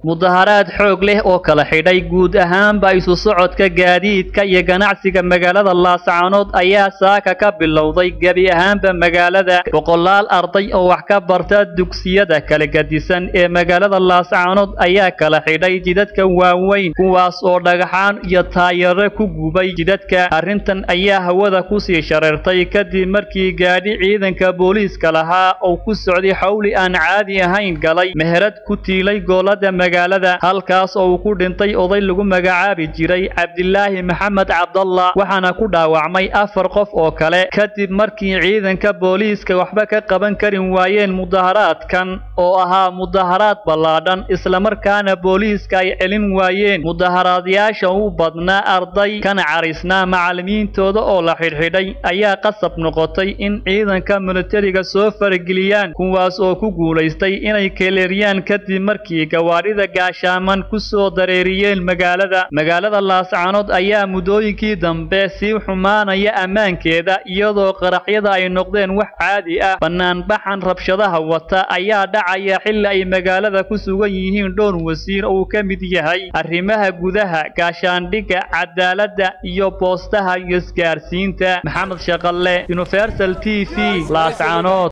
mudaharaad xoog leh oo kala xidhay guud ahaanba isu socodka gaadiidka iyo ganacsiga magaalada Laascaanood ayaa saaka ka bilowday gabi ahaanba magaalada boqolaal arday oo wax ka barta dugsiyada kala gadisan ee magaalada Laascaanood ayaa kala xidhay jidadka waaweyn kuwaas oo dhagaxaan iyo taayiro ku gubay jidadka arrintan ayaa hawada ku sii shareertay kadib markii gaadhi ciidanka booliiska lahaa oo ku socday xawli aan caadi ahayn galay meherad ku tiilay goolada magaalada halkaas oo ku dhintay oday lagu magacaabi jiray Cabdilaahi Maxamed Cabdallah waxaana ku dhaawacmay 4 qof oo kale kadib markii ciidanka booliiska waxba ka qaban karin waayeen mudaharaadkan oo ahaa mudaharaad ballaadhan isla markaana booliiska ay celin waayeen mudaharaadayaasha u badnaa arday kana carisnaa macallimiintooda oo la xidhxidhay ayaa qasab noqotay in ciidanka militariga soo fargeliyaan kuwaas oo ku guuleystay inay kaleeriyaan kadib markii gawaarida gaashaaman ku soo dareeriyeen magaalada Laascaanood ayaa mudooyinkii dambe si xumaanaya ammaankeeda iyadoo qaraxyada ay noqdeen wax caadi ah banaanbaxan rabshadaha wata ayaa dhacaya xilli ay magaalada ku sugan yihiin dhowr wasiir oo ka mid yahay arrimaha gudaha gaashaandhigga cadaaladda iyo boostaha iyo isgaarsiinta Maxamed Shaqalle Universal TV Laascaanood